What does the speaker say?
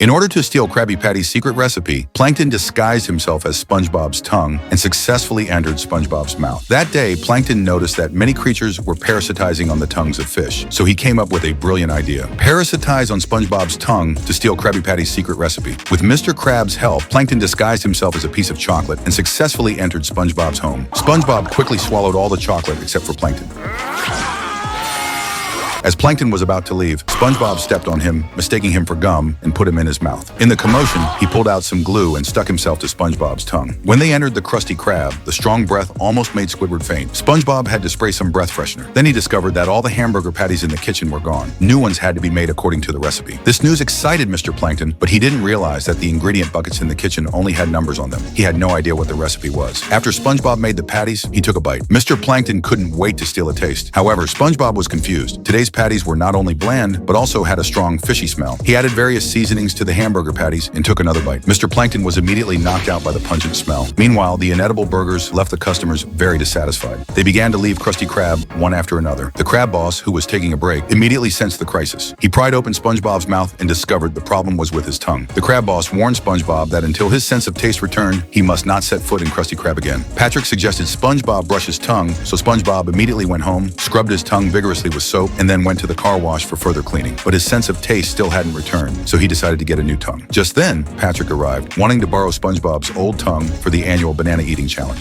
In order to steal Krabby Patty's secret recipe, Plankton disguised himself as SpongeBob's tongue and successfully entered SpongeBob's mouth. That day, Plankton noticed that many creatures were parasitizing on the tongues of fish, so he came up with a brilliant idea. Parasitize on SpongeBob's tongue to steal Krabby Patty's secret recipe. With Mr. Krab's help, Plankton disguised himself as a piece of chocolate and successfully entered SpongeBob's home. SpongeBob quickly swallowed all the chocolate except for Plankton. As Plankton was about to leave, SpongeBob stepped on him, mistaking him for gum, and put him in his mouth. In the commotion, he pulled out some glue and stuck himself to SpongeBob's tongue. When they entered the Krusty Krab, the strong breath almost made Squidward faint. SpongeBob had to spray some breath freshener. Then he discovered that all the hamburger patties in the kitchen were gone. New ones had to be made according to the recipe. This news excited Mr. Plankton, but he didn't realize that the ingredient buckets in the kitchen only had numbers on them. He had no idea what the recipe was. After SpongeBob made the patties, he took a bite. Mr. Plankton couldn't wait to steal a taste. However, SpongeBob was confused. Today's patties were not only bland, but also had a strong fishy smell. He added various seasonings to the hamburger patties and took another bite. Mr. Plankton was immediately knocked out by the pungent smell. Meanwhile, the inedible burgers left the customers very dissatisfied. They began to leave Krusty Krab one after another. The crab boss, who was taking a break, immediately sensed the crisis. He pried open SpongeBob's mouth and discovered the problem was with his tongue. The crab boss warned SpongeBob that until his sense of taste returned, he must not set foot in Krusty Krab again. Patrick suggested SpongeBob brush his tongue, so SpongeBob immediately went home, scrubbed his tongue vigorously with soap, and then went to the car wash for further cleaning. But his sense of taste still hadn't returned, so he decided to get a new tongue. Just then, Patrick arrived, wanting to borrow SpongeBob's old tongue for the annual banana eating challenge.